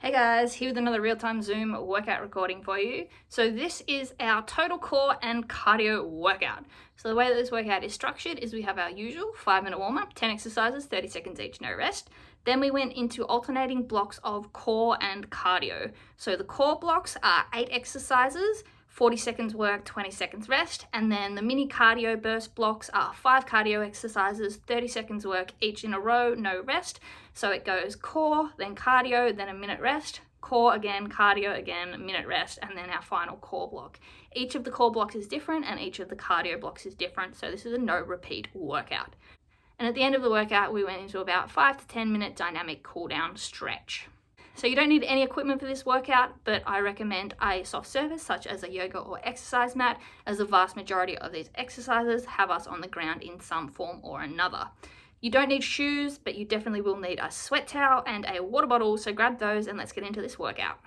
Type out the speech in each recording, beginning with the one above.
Hey guys, here with another real-time Zoom workout recording for you. So this is our total core and cardio workout. So the way that this workout is structured is we have our usual 5-minute warm-up, 10 exercises, 30 seconds each, no rest. Then we went into alternating blocks of core and cardio. So the core blocks are 8 exercises, 40 seconds work, 20 seconds rest, and then the mini cardio burst blocks are 5 cardio exercises, 30 seconds work each in a row, no rest. So it goes core, then cardio, then a minute rest, core again, cardio again, a minute rest, and then our final core block. Each of the core blocks is different and each of the cardio blocks is different, so this is a no repeat workout. And at the end of the workout, we went into about 5 to 10 minute dynamic cool down stretch. So you don't need any equipment for this workout, but I recommend a soft surface such as a yoga or exercise mat, as the vast majority of these exercises have us on the ground in some form or another. You don't need shoes, but you definitely will need a sweat towel and a water bottle, so grab those and let's get into this workout.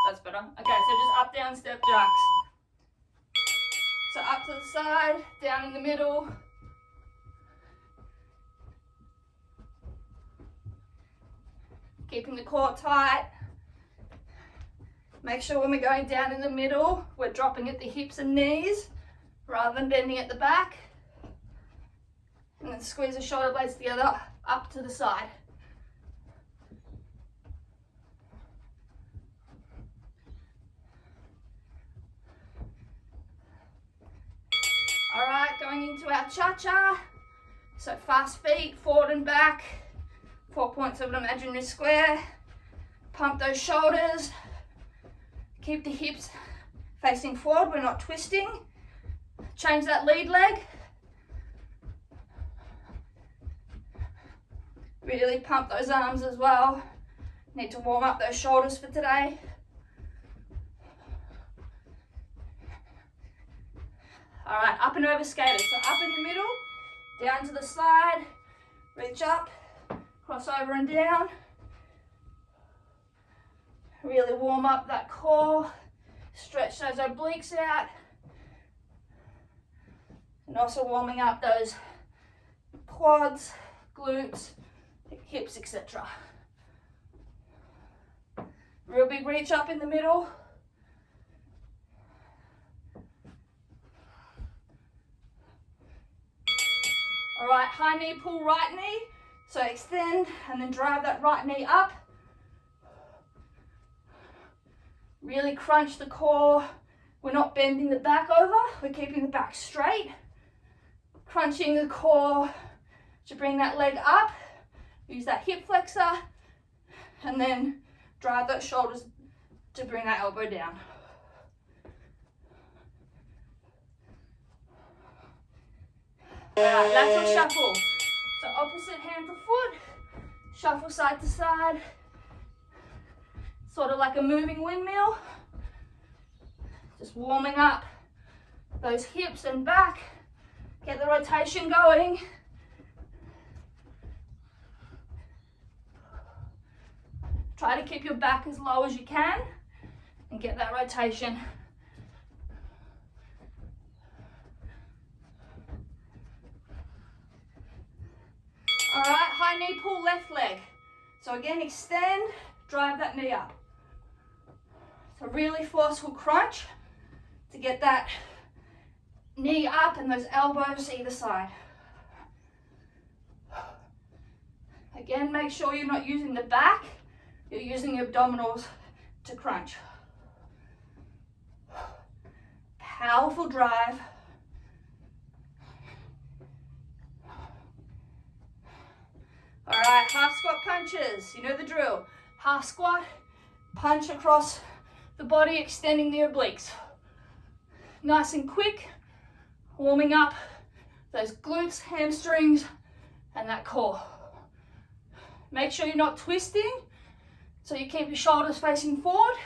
That's better. Okay, so just up, down, step jacks. So up to the side, down in the middle. Keeping the core tight. Make sure when we're going down in the middle, we're dropping at the hips and knees rather than bending at the back. And then squeeze the shoulder blades together up to the side. All right, going into our cha-cha. So fast feet, forward and back. 4 points of an imaginary square. Pump those shoulders. Keep the hips facing forward, we're not twisting. Change that lead leg. Really pump those arms as well. Need to warm up those shoulders for today. All right, up and over skaters. So up in the middle, down to the side, reach up, cross over and down. Really warm up that core, stretch those obliques out. And also warming up those quads, glutes, hips, etc. Real big reach up in the middle. All right, high knee pull, right knee. So extend and then drive that right knee up. Really crunch the core. We're not bending the back over, we're keeping the back straight. Crunching the core to bring that leg up. Use that hip flexor and then drive those shoulders to bring that elbow down. All right, lateral shuffle. So opposite hand to foot, shuffle side to side, sort of like a moving windmill. Just warming up those hips and back, get the rotation going. Try to keep your back as low as you can and get that rotation. All right, high knee pull, left leg. So again, extend, drive that knee up. So really forceful crunch to get that knee up and those elbows either side. Again, make sure you're not using the back, you're using the abdominals to crunch. Powerful drive. All right, half squat punches. You know the drill. Half squat, punch across the body, extending the obliques. Nice and quick, warming up those glutes, hamstrings, and that core. Make sure you're not twisting, so you keep your shoulders facing forward.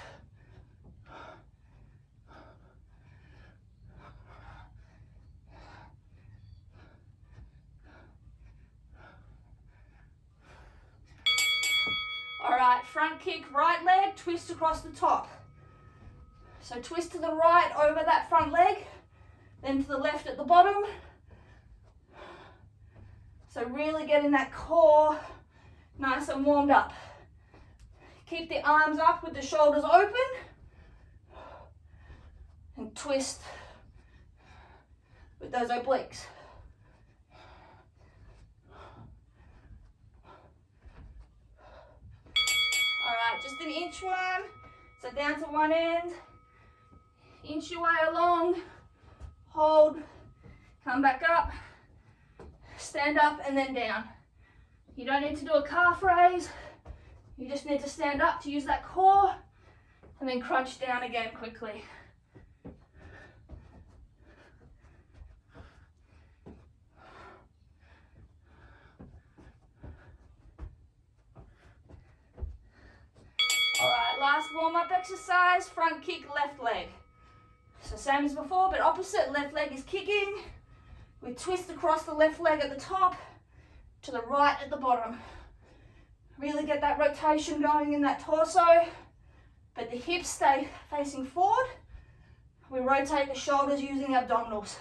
All right, front kick, right leg, twist across the top. So twist to the right over that front leg, then to the left at the bottom. So really getting that core nice and warmed up. Keep the arms up with the shoulders open and twist with those obliques. All right, just an inchworm. So down to one end, inch your way along, hold, come back up, stand up and then down. You don't need to do a calf raise. You just need to stand up to use that core and then crunch down again quickly. All right, last warm-up exercise, front kick, left leg. So same as before, but opposite, left leg is kicking. We twist across the left leg at the top to the right at the bottom. Really get that rotation going in that torso, but the hips stay facing forward. We rotate the shoulders using the abdominals.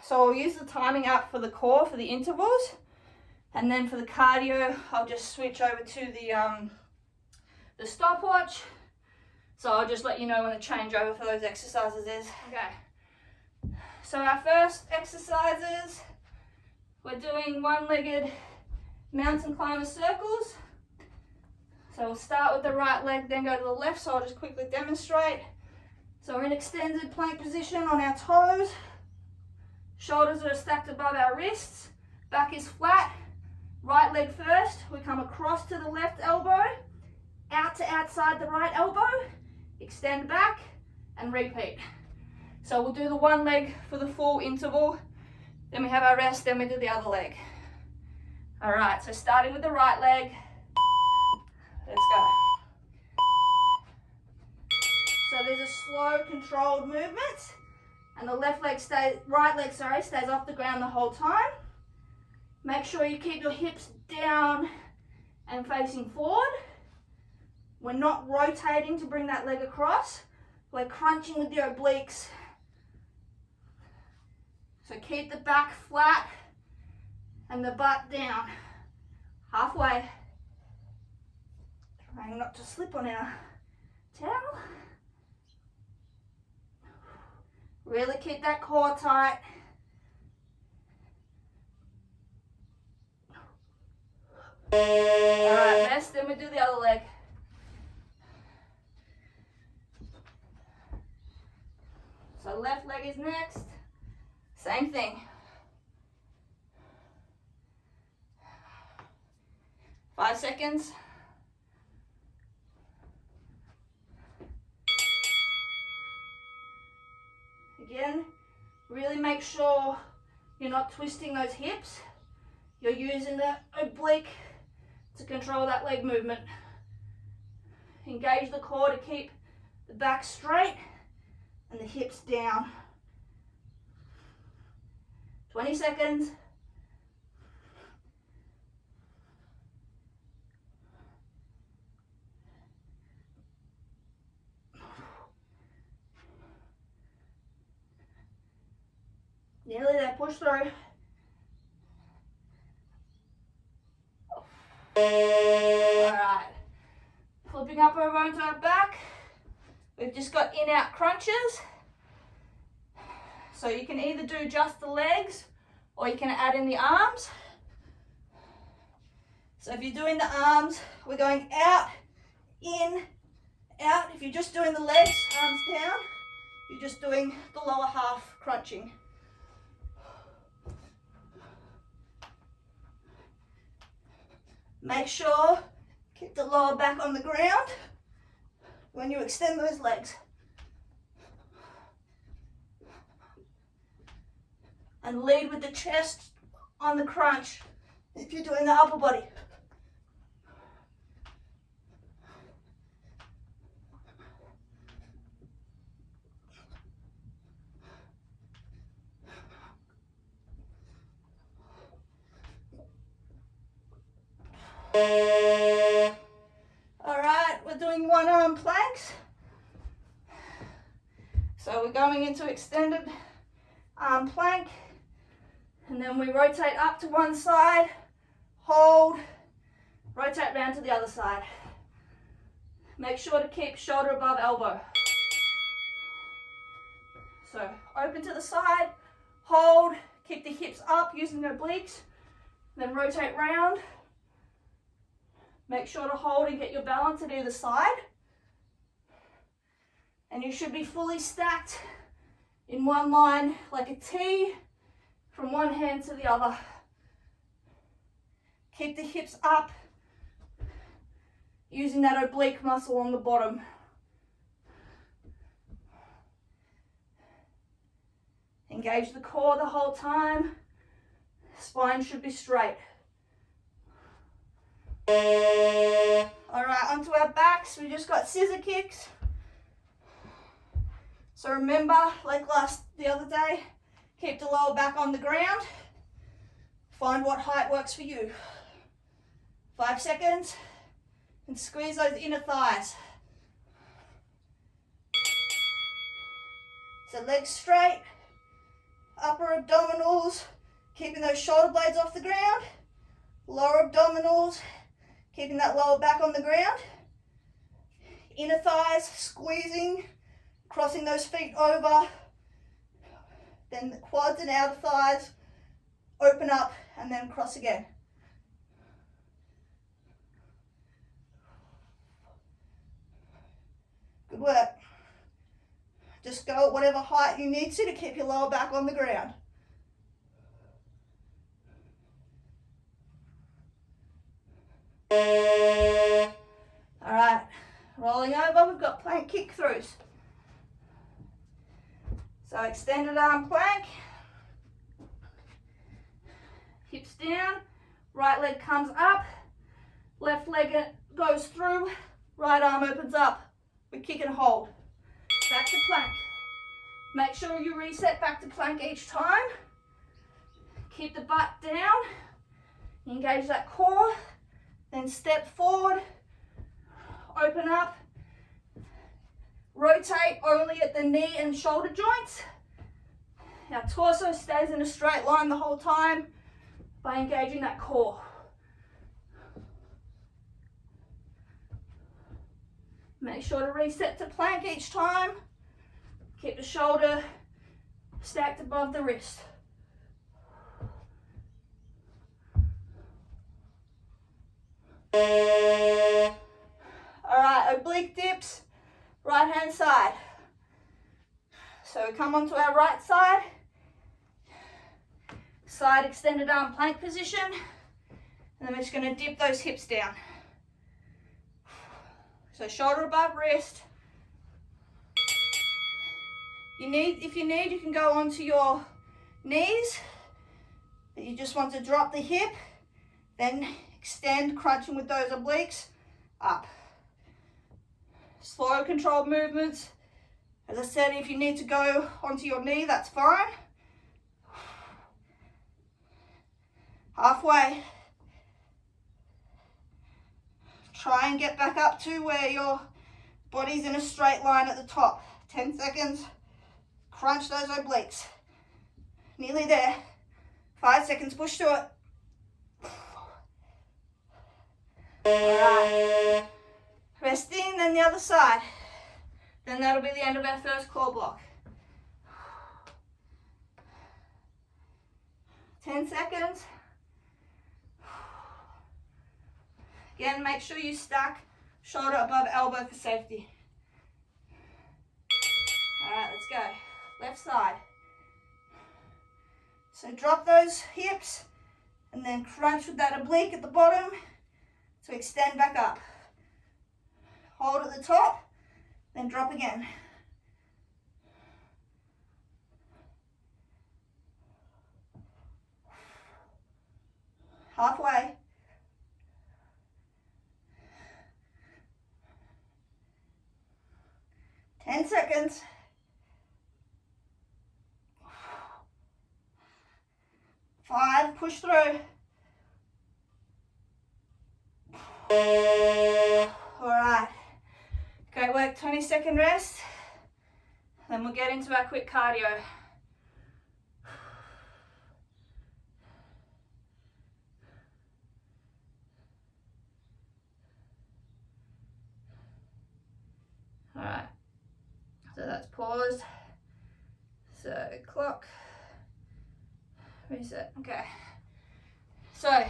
So I'll use the timing up for the core for the intervals, and then for the cardio I'll just switch over to the stopwatch. So I'll just let you know when the changeover for those exercises is. Okay, so our first exercises, we're doing one-legged mountain climber circles. So we'll start with the right leg, then go to the left, so I'll just quickly demonstrate. So we're in extended plank position on our toes. Shoulders are stacked above our wrists. Back is flat. Right leg first. We come across to the left elbow, out to outside the right elbow, extend back, and repeat. So we'll do the one leg for the full interval, then we have our rest, then we do the other leg. All right, so starting with the right leg. Let's go. So there's a slow, controlled movement, and the right leg stays off the ground the whole time. Make sure you keep your hips down and facing forward. We're not rotating to bring that leg across. We're crunching with your obliques. So keep the back flat and the butt down. Halfway. Trying not to slip on our towel. Really keep that core tight. All right, rest, then we do the other leg. So left leg is next. Same thing. 5 seconds. Again, really make sure you're not twisting those hips. You're using the oblique to control that leg movement. Engage the core to keep the back straight and the hips down. 20 seconds. Nearly there, push through. Alright, flipping up over onto our back. We've just got in-out crunches. So you can either do just the legs or you can add in the arms. So if you're doing the arms, we're going out, in, out. If you're just doing the legs, arms down, you're just doing the lower half crunching. Make sure, keep the lower back on the ground when you extend those legs. And lead with the chest on the crunch if you're doing the upper body. All right, we're doing one one arm planks. So we're going into extended arm plank, and then we rotate up to one side, hold, rotate round to the other side. Make sure to keep shoulder above elbow. So open to the side, hold, keep the hips up using the obliques, then rotate round. Make sure to hold and get your balance at either side. And you should be fully stacked in one line like a T from one hand to the other. Keep the hips up using that oblique muscle on the bottom. Engage the core the whole time. Spine should be straight. All right, onto our backs. We just got scissor kicks. So remember, like the other day, keep the lower back on the ground. Find what height works for you. 5 seconds, and squeeze those inner thighs. So legs straight, upper abdominals, keeping those shoulder blades off the ground. Lower abdominals, keeping that lower back on the ground. Inner thighs squeezing, crossing those feet over. Then the quads and outer thighs open up and then cross again. Good work. Just go at whatever height you need to keep your lower back on the ground. All right, rolling over, we've got plank kick throughs. So extended arm plank, hips down, right leg comes up, left leg goes through, right arm opens up. We kick and hold. Back to plank. Make sure you reset back to plank each time. Keep the butt down, engage that core, then step forward, open up, rotate only at the knee and shoulder joints. Our torso stays in a straight line the whole time by engaging that core. Make sure to reset to plank each time. Keep the shoulder stacked above the wrist. All right, oblique dips, right hand side. So we come onto our right side, side extended arm plank position, and then we're just going to dip those hips down. So shoulder above wrist. If you need, you can go onto your knees. You just want to drop the hip, then extend, crunching with those obliques up. Slow, controlled movements. As I said, if you need to go onto your knee, that's fine. Halfway. Try and get back up to where your body's in a straight line at the top. 10 seconds. Crunch those obliques. Nearly there. 5 seconds, push to it. Alright. Resting, then the other side. Then that'll be the end of our first core block. 10 seconds. Again, make sure you stack shoulder above elbow for safety. Alright, let's go. Left side. So drop those hips and then crunch with that oblique at the bottom to extend back up. Hold at the top, then drop again. Halfway. Ten seconds. 5, push through. All right, Great work, 20-second rest. Then we'll get into our quick cardio. All right, so that's paused. So clock, reset, okay. So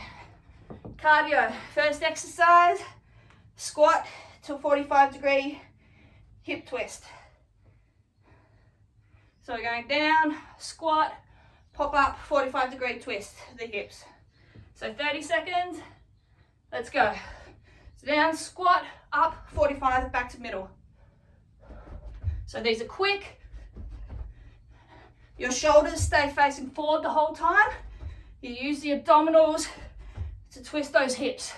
cardio, first exercise, squat to a 45-degree hip twist. So we're going down, squat, pop up, 45-degree twist, the hips. So 30 seconds, let's go. So down, squat, up, 45, back to middle. So these are quick. Your shoulders stay facing forward the whole time. You use the abdominals to twist those hips.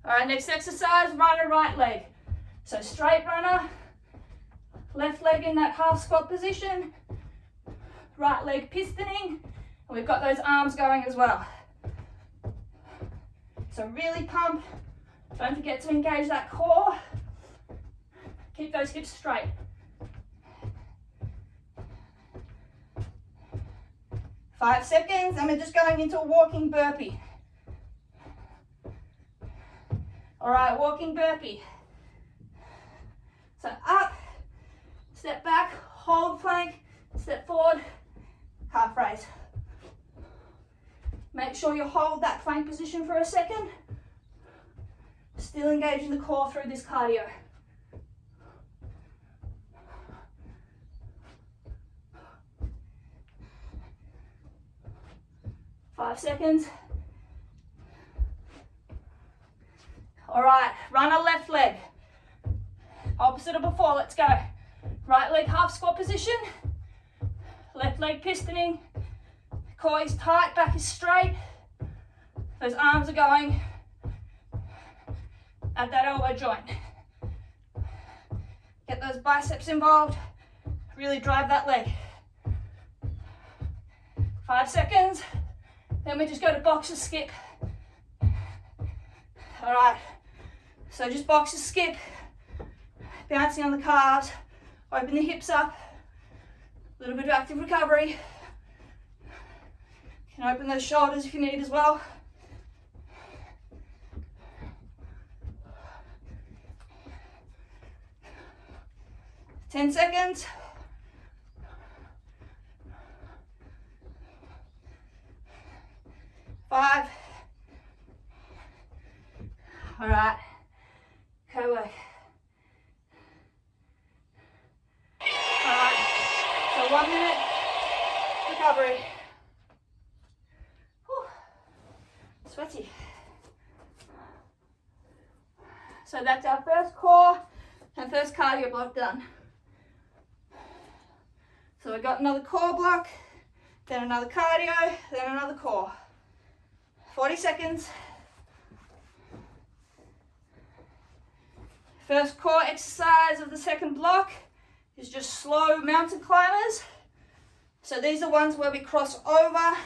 All right, next exercise, runner right leg. So straight runner, left leg in that half squat position, right leg pistoning, and we've got those arms going as well. So really pump, don't forget to engage that core, keep those hips straight. Five seconds, and we're just going into a walking burpee. All right, walking burpee. So up, step back, hold plank, step forward, half raise. Make sure you hold that plank position for a second. Still engaging the core through this cardio. Five seconds. All right, runner left leg. Opposite of before, let's go. Right leg half squat position. Left leg pistoning. Core is tight, back is straight. Those arms are going at that elbow joint. Get those biceps involved. Really drive that leg. 5 seconds. Then we just go to boxer skip. All right. So just boxer skip, bouncing on the calves, open the hips up, a little bit of active recovery. You can open those shoulders if you need as well. Ten seconds. Five. All right. Okay, work. All right, so 1 minute recovery. Whew. Sweaty. So that's our first core and first cardio block done. So we've got another core block, then another cardio, then another core. 40 seconds. First core exercise of the second block is just slow mountain climbers. So these are ones where we cross over.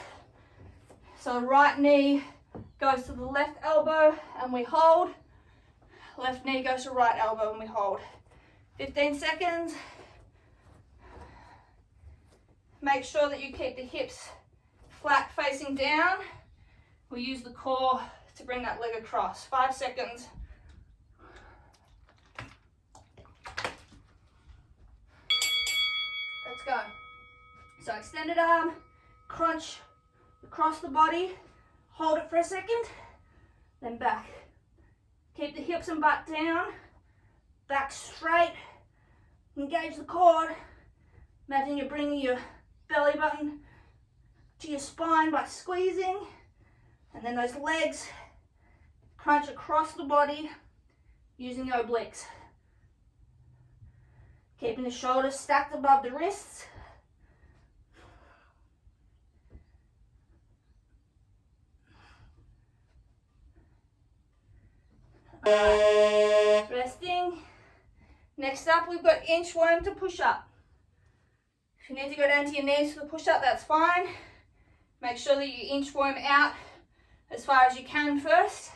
So right knee goes to the left elbow and we hold. Left knee goes to right elbow and we hold. 15 seconds. Make sure that you keep the hips flat facing down. We use the core to bring that leg across. 5 seconds. Let's go. So extended arm, crunch across the body, hold it for a second, then back. Keep the hips and butt down, back straight, engage the core. Imagine you're bringing your belly button to your spine by squeezing, and then those legs crunch across the body using the obliques. Keeping the shoulders stacked above the wrists. Resting. Next up, we've got inchworm to push up. If you need to go down to your knees for the push up, that's fine. Make sure that you inchworm out as far as you can first.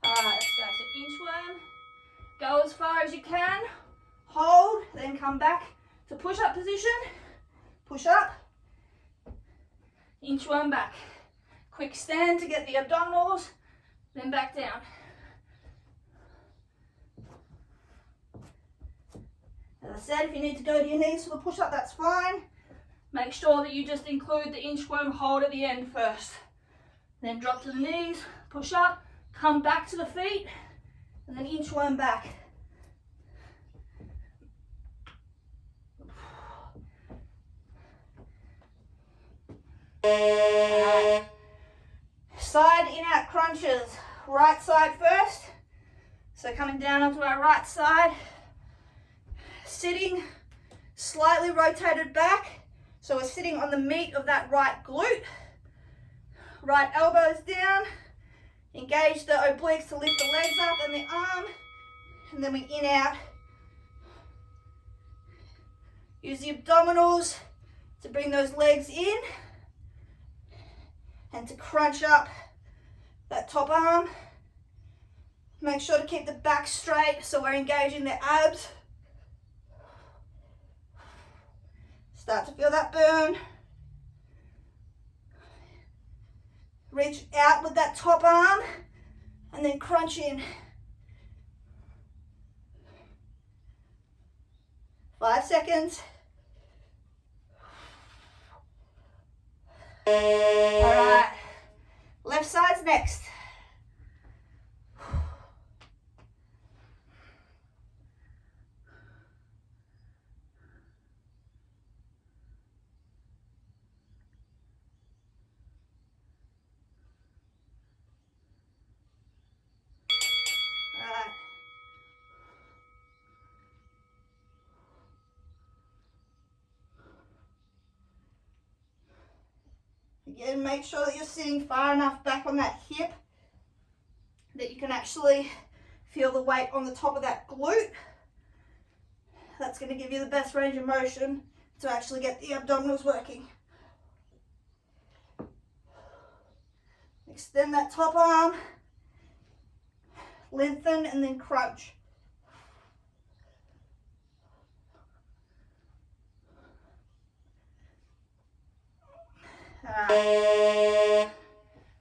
Alright, let's go. So inchworm, go as far as you can, hold, then come back to push up position. Push up, inchworm back. Quick stand to get the abdominals, then back down. As I said, if you need to go to your knees for the push-up, that's fine. Make sure that you just include the inchworm hold at the end first. Then drop to the knees, push up, come back to the feet, and then inchworm back. Side in-out crunches. Right side first. So coming down onto our right side. Sitting slightly rotated back. So we're sitting on the meat of that right glute. Right elbows down. Engage the obliques to lift the legs up and the arm. And then we in-out. Use the abdominals to bring those legs in. And to crunch up that top arm. Make sure to keep the back straight so we're engaging the abs. Start to feel that burn. Reach out with that top arm and then crunch in. 5 seconds. Alright, left side's next. Alright. Again, make sure that you're sitting far enough back on that hip that you can actually feel the weight on the top of that glute. That's going to give you the best range of motion to actually get the abdominals working. Extend that top arm, lengthen and then crunch.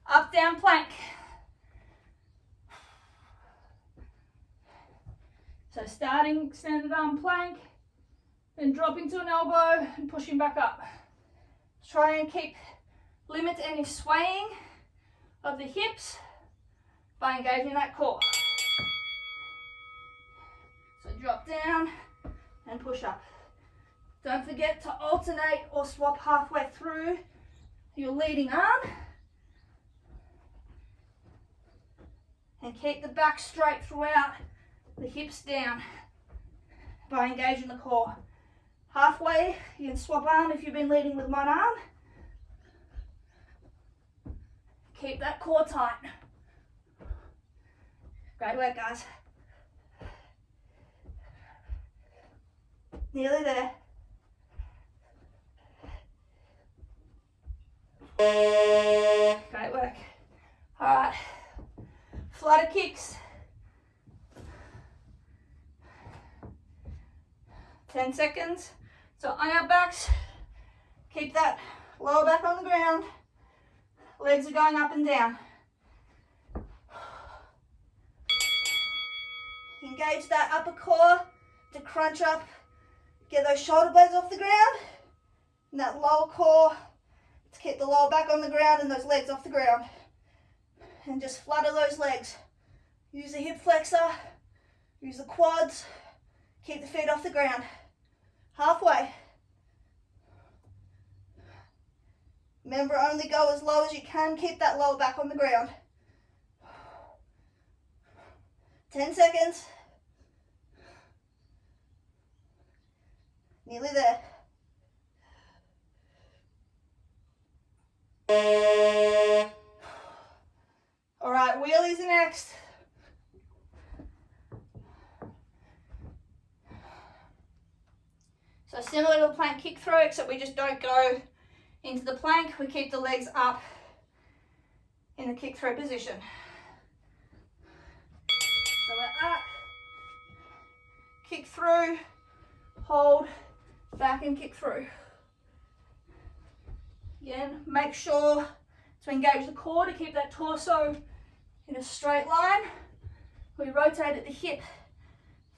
Up, down, plank. So starting extended arm plank, then dropping to an elbow and pushing back up. Try and limit any swaying of the hips by engaging that core. So drop down and push up. Don't forget to alternate or swap halfway through your leading arm. And keep the back straight throughout, the hips down by engaging the core. Halfway, you can swap arm if you've been leading with one arm. Keep that core tight. Great work, guys. Nearly there. Great work. All right, flutter kicks. 10 seconds. So on our backs, keep that lower back on the ground. Legs are going up and down. Engage that upper core to crunch up. Get those shoulder blades off the ground. And that lower core to keep the lower back on the ground and those legs off the ground. And just flutter those legs. Use the hip flexor. Use the quads. Keep the feet off the ground. Halfway. Remember, only go as low as you can. Keep that lower back on the ground. 10 seconds. Nearly there. All right, wheelies are next. So similar to the plank kick throw, except we just don't go into the plank. We keep the legs up in the kick throw position. So we're up, kick through, hold, back and kick through. Again, make sure to engage the core to keep that torso in a straight line. We rotate at the hip,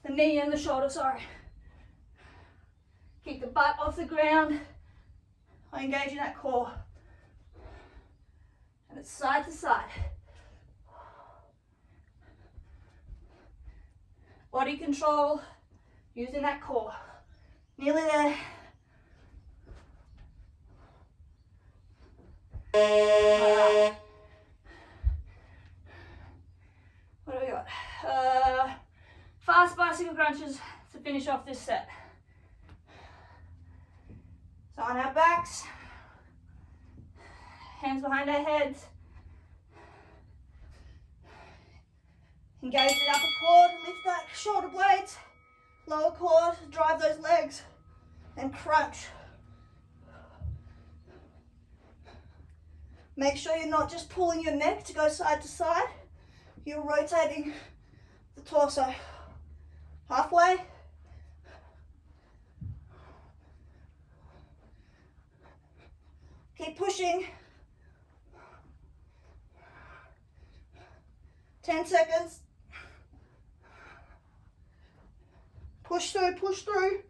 the knee and the shoulder, sorry. Keep the butt off the ground by engaging that core. And it's side to side. Body control, using that core. Nearly there. Right. What do we got? Fast bicycle crunches to finish off this set. So on our backs, hands behind our heads. Engage the upper core, lift that shoulder blades, lower core, drive those legs, and crunch. Make sure you're not just pulling your neck to go side to side, you're rotating the torso. Halfway. Keep pushing. 10 seconds. Push through, push through.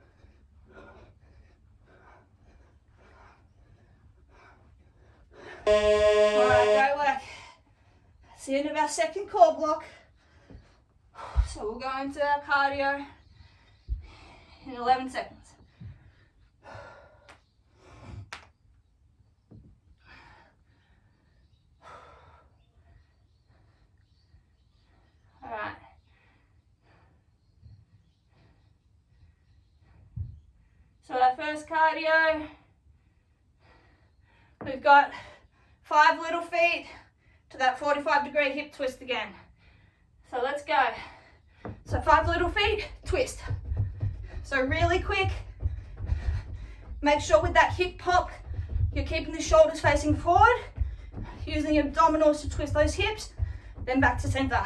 Alright, great work. That's the end of our second core block. So we'll go into our cardio in 11 seconds. Alright. So our first cardio, we've got 5 little feet to that 45-degree hip twist again. So let's go. So 5 little feet, twist. So really quick. Make sure with that hip pop, you're keeping the shoulders facing forward, using your abdominals to twist those hips, then back to center.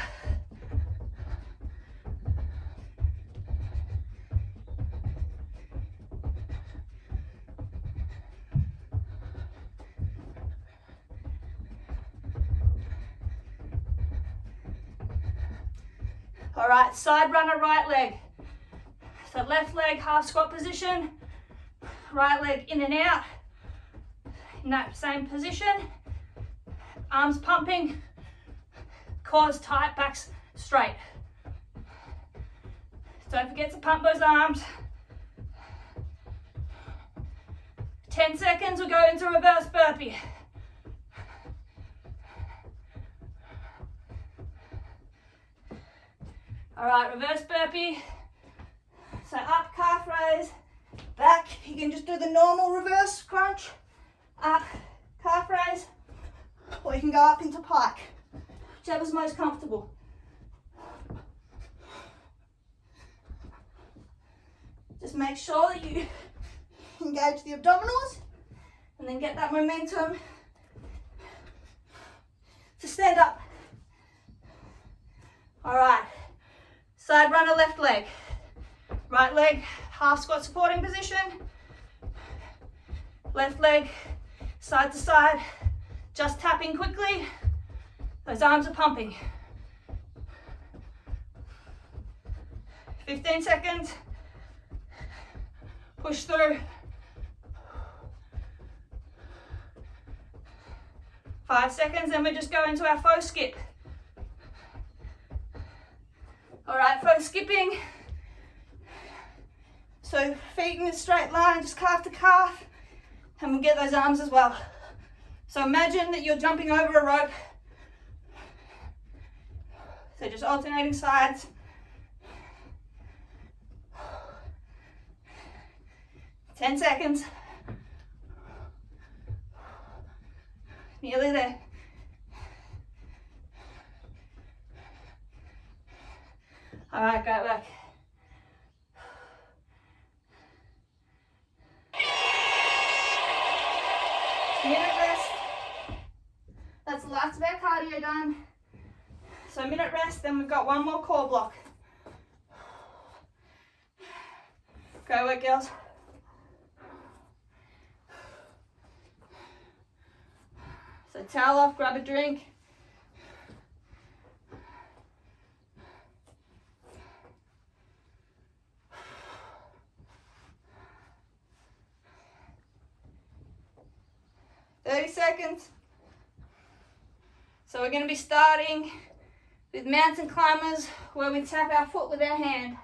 All right, side runner, right leg. So left leg, half squat position, right leg in and out, in that same position, arms pumping, cores tight, backs straight. Don't forget to pump those arms. 10 seconds, we'll go into reverse burpee. All right, reverse burpee. So up, calf raise, back. You can just do the normal reverse crunch. Up, calf raise, or you can go up into pike, whichever's most comfortable. Just make sure that you engage the abdominals and then get that momentum to stand up. All right. Side runner, left leg. Right leg, half squat supporting position. Left leg, side to side, just tapping quickly. Those arms are pumping. 15 seconds. Push through. 5 seconds, then we just go into our faux skip. All right, faux skipping. So feet in a straight line, just calf to calf, and we'll get those arms as well. So imagine that you're jumping over a rope. So just alternating sides. Ten seconds. Nearly there. All right, go back. Minute rest. That's the last of our cardio done. So minute rest, then we've got one more core block. Go work, girls. So towel off, grab a drink. Seconds. So we're going to be starting with mountain climbers where we tap our foot with our hand.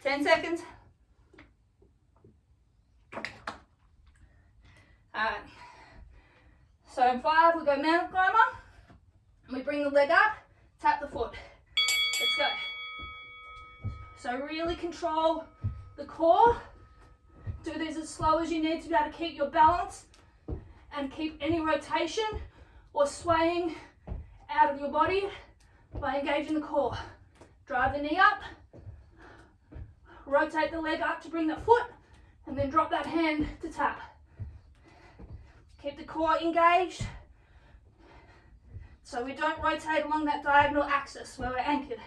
Ten seconds. Alright. So in 5 we go mountain climber. And we bring the leg up, tap the foot. Let's go. So really control the core. Do these as slow as you need to be able to keep your balance and keep any rotation or swaying out of your body by engaging the core. Drive the knee up, rotate the leg up to bring the foot, and then drop that hand to tap. Keep the core engaged so we don't rotate along that diagonal axis where we're anchored.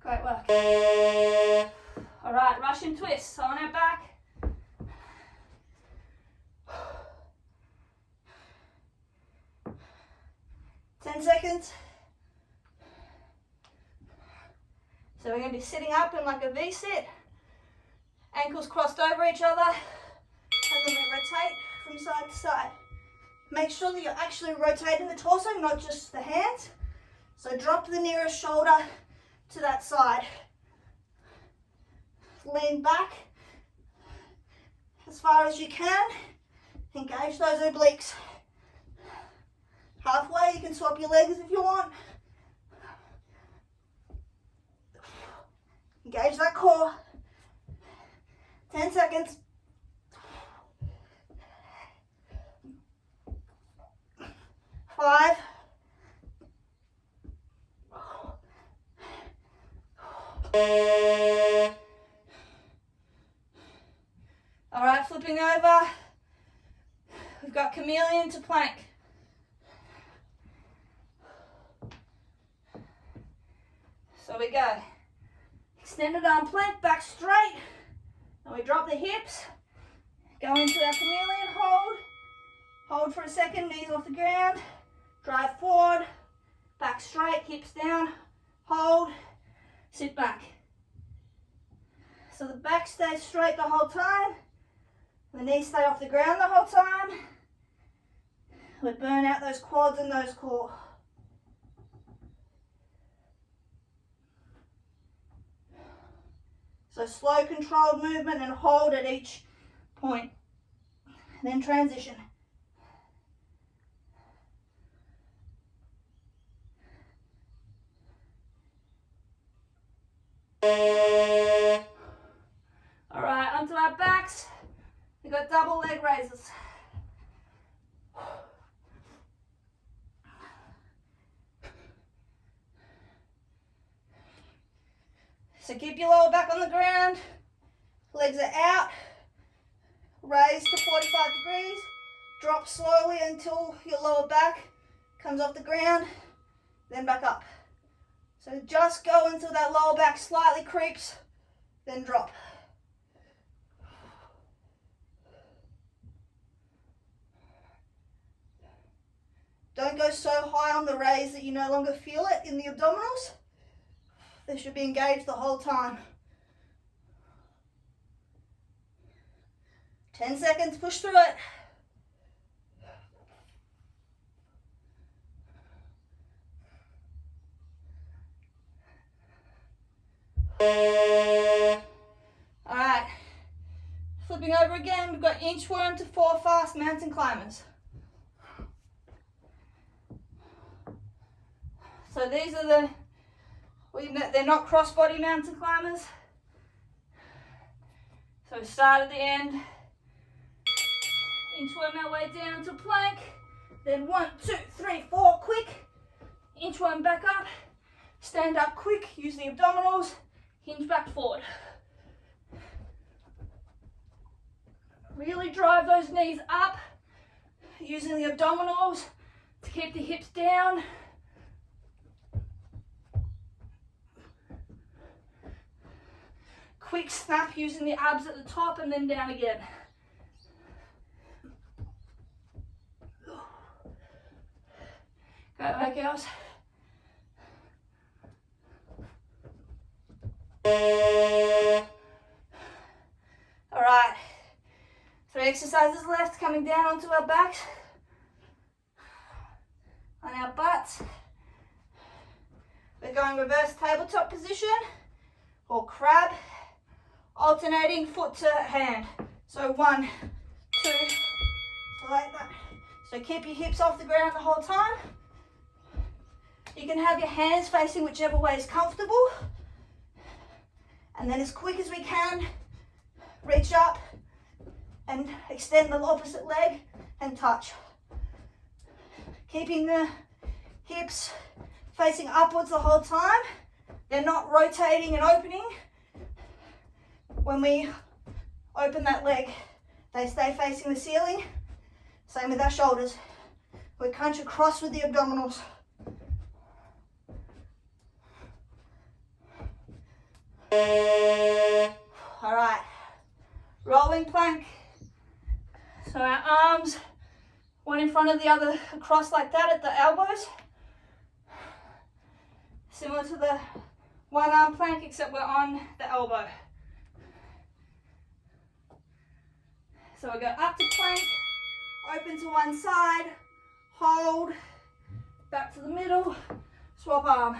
Great work. All right, Russian twist. So on our back. Ten seconds. So we're going to be sitting up in like a V-sit. Ankles crossed over each other. And then we rotate from side to side. Make sure that you're actually rotating the torso, not just the hands. So drop the nearest shoulder to that side. Lean back as far as you can. Engage those obliques. Halfway, you can swap your legs if you want. Engage that core. 10 seconds. 5. All right, flipping over. We've got chameleon to plank. So we go. Extended arm plank, back straight. And we drop the hips. Go into our chameleon hold. Hold for a second, knees off the ground. Drive forward, back straight, hips down. Hold, sit back. So the back stays straight the whole time. The knees stay off the ground the whole time. We burn out those quads and those core. So slow controlled movement and hold at each point. And then transition. All right, onto our backs. We've got double leg raises. So keep your lower back on the ground, legs are out, raise to 45 degrees, drop slowly until your lower back comes off the ground, then back up. So just go until that lower back slightly creeps, then drop. Don't go so high on the raise that you no longer feel it in the abdominals. They should be engaged the whole time. 10 seconds, push through it. All right, flipping over again, we've got inchworm to 4 fast mountain climbers. So these are the They're not cross-body mountain climbers. So start at the end, inchworm our way down to plank, then 1, 2, 3, 4, quick, inchworm back up, stand up quick, use the abdominals, hinge back forward. Really drive those knees up, using the abdominals to keep the hips down. Quick snap using the abs at the top and then down again. Go back, girls. All right, 3 exercises left, coming down onto our backs, on our butts. We're going reverse tabletop position or crab, alternating foot to hand. So 1, 2, like that. So keep your hips off the ground the whole time. You can have your hands facing whichever way is comfortable. And then as quick as we can, reach up and extend the opposite leg and touch. Keeping the hips facing upwards the whole time. They're not rotating and opening. When we open that leg, they stay facing the ceiling. Same with our shoulders. We crunch across with the abdominals. All right, rolling plank. So our arms, one in front of the other, across like that at the elbows. Similar to the one arm plank, except we're on the elbow. So we go up to plank, open to one side, hold, back to the middle, swap arm.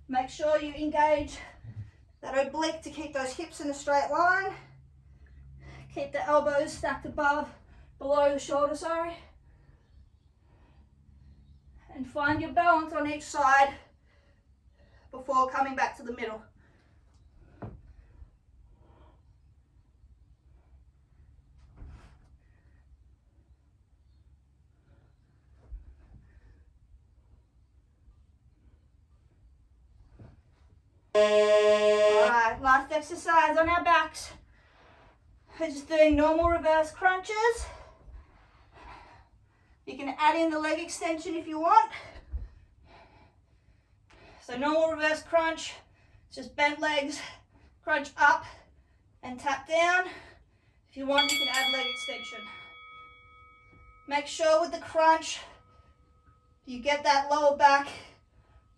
Make sure you engage that oblique to keep those hips in a straight line. Keep the elbows stacked below the shoulder, sorry. And find your balance on each side before coming back to the middle. Alright, last exercise on our backs. We're just doing normal reverse crunches. You can add in the leg extension if you want. So normal reverse crunch, just bent legs, crunch up and tap down. If you want, you can add leg extension. Make sure with the crunch, you get that lower back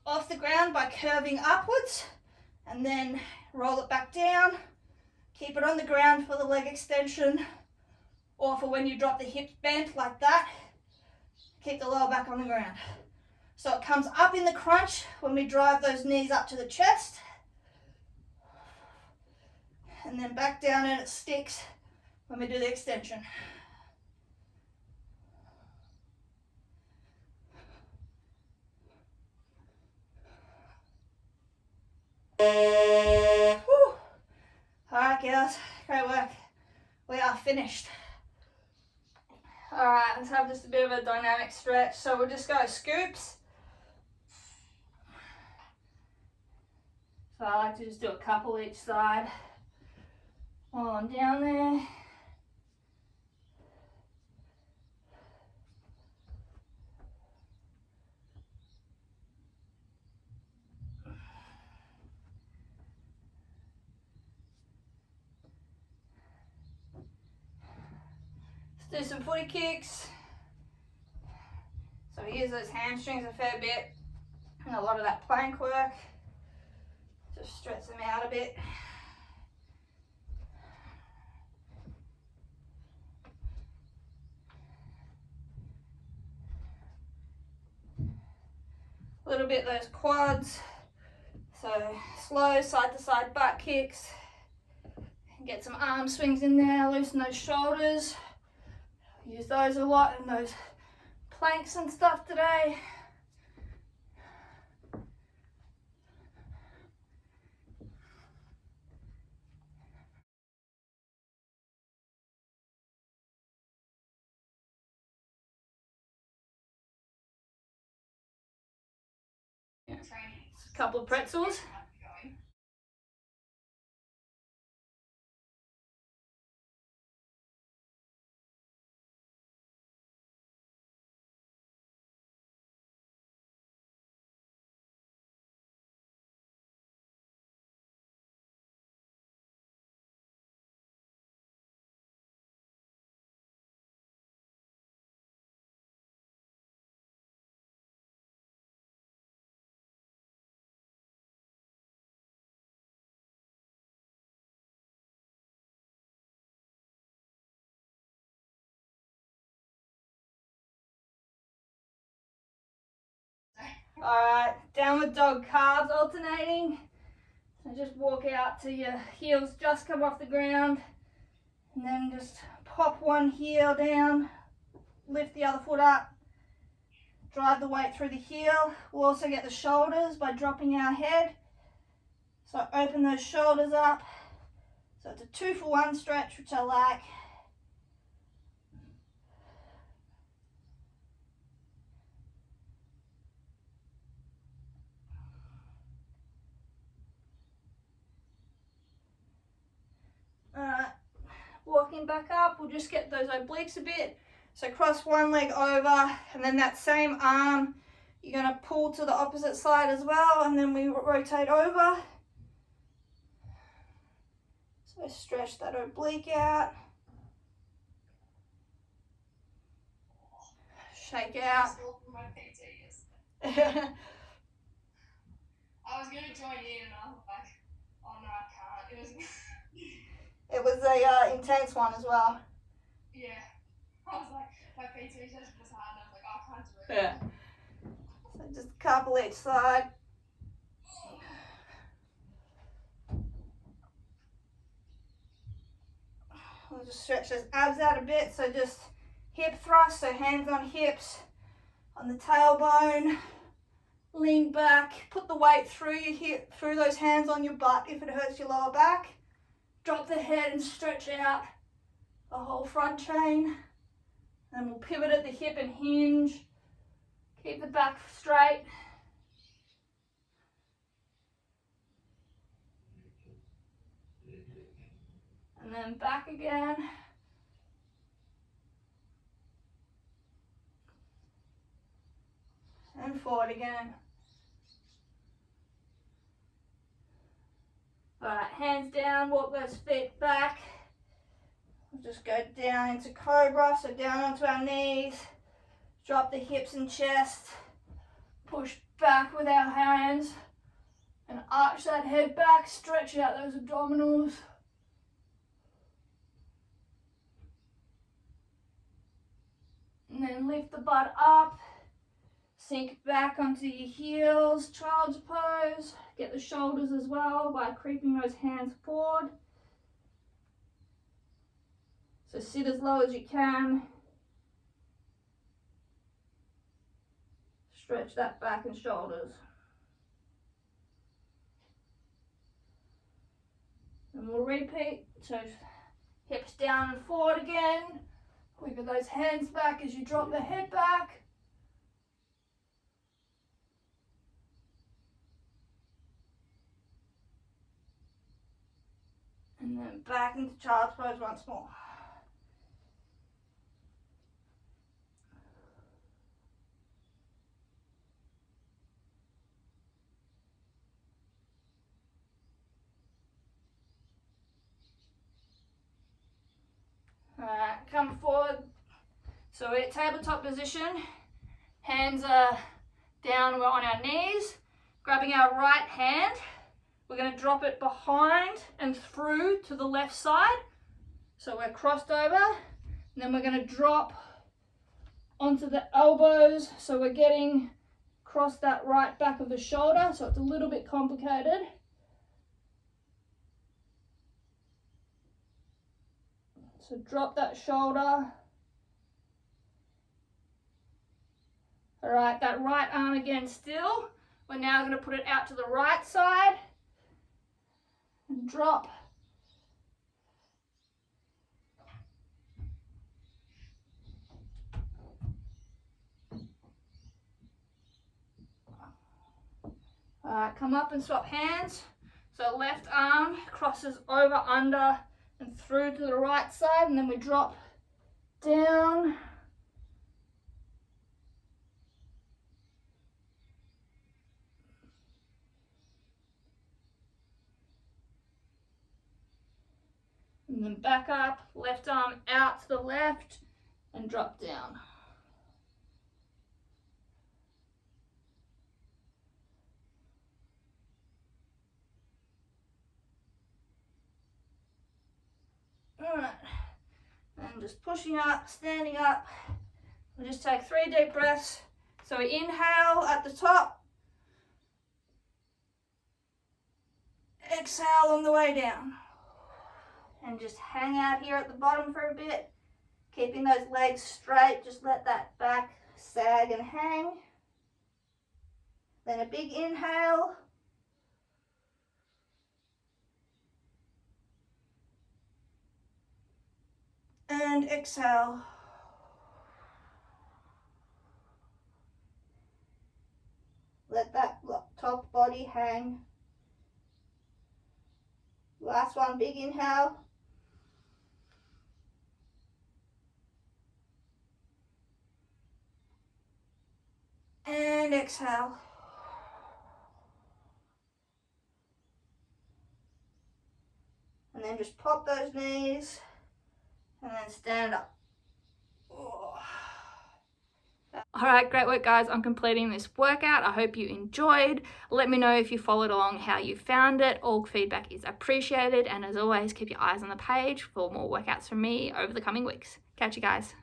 off the ground by curving upwards. And then roll it back down. Keep it on the ground for the leg extension, or for when you drop the hips bent like that. Keep the lower back on the ground. So it comes up in the crunch when we drive those knees up to the chest. And then back down and it sticks when we do the extension. Whew. All right, girls, great work. We are finished. All right, let's have just a bit of a dynamic stretch. So we'll just go scoops. So I like to just do a couple each side while I'm down there. Do some footy kicks. So we use those hamstrings a fair bit and a lot of that plank work. Just stretch them out a bit. A little bit those quads. So slow side to side butt kicks. Get some arm swings in there, loosen those shoulders. Use those a lot in those planks and stuff today. Couple of pretzels. Alright, downward dog calves alternating. So just walk out till your heels just come off the ground, and then just pop one heel down, lift the other foot up, drive the weight through the heel. We'll also get the shoulders by dropping our head. So open those shoulders up. So it's a 2-for-1 stretch, which I like. Alright, walking back up, we'll just get those obliques a bit. So cross one leg over, and then that same arm, you're going to pull to the opposite side as well, and then we rotate over. So stretch that oblique out. Shake out. I was going to join in and I was like, oh no, I can't. It was a intense one as well. Yeah. I was like, my PT session was hard and I was like, oh, I can't do it. Yeah. So just a couple each side. We'll just stretch those abs out a bit. So just hip thrust, so hands on hips, on the tailbone. Lean back, put the weight through your hip, through those hands on your butt if it hurts your lower back. Drop the head and stretch out the whole front chain. Then we'll pivot at the hip and hinge. Keep the back straight. And then back again. And forward again. Alright, hands down, walk those feet back. We'll just go down into cobra, so down onto our knees. Drop the hips and chest. Push back with our hands. And arch that head back, stretch out those abdominals. And then lift the butt up. Sink back onto your heels, child's pose. Get the shoulders as well by creeping those hands forward. So sit as low as you can. Stretch that back and shoulders. And we'll repeat. So hips down and forward again. Wiggle those hands back as you drop the head back. And then back into child's pose once more. Alright, come forward. So we're at tabletop position. Hands are down, we're on our knees. Grabbing our right hand. We're going to drop it behind and through to the left side. So we're crossed over. And then we're going to drop onto the elbows. So we're getting across that right back of the shoulder. So it's a little bit complicated. So drop that shoulder. All right, that right arm again still. We're now going to put it out to the right side. And drop. Alright, come up and swap hands. So left arm crosses over, under, and through to the right side, and then we drop down. And then back up, left arm out to the left, and drop down. Alright, and just pushing up, standing up. We'll just take 3 deep breaths. So we inhale at the top, exhale on the way down. And just hang out here at the bottom for a bit, keeping those legs straight. Just let that back sag and hang. Then a big inhale. And exhale. Let that top body hang. Last one, big inhale. And exhale. And then just pop those knees and then stand up. Oh. Alright, great work guys on completing this workout. I hope you enjoyed. Let me know if you followed along how you found it. All feedback is appreciated, and as always, keep your eyes on the page for more workouts from me over the coming weeks. Catch you guys.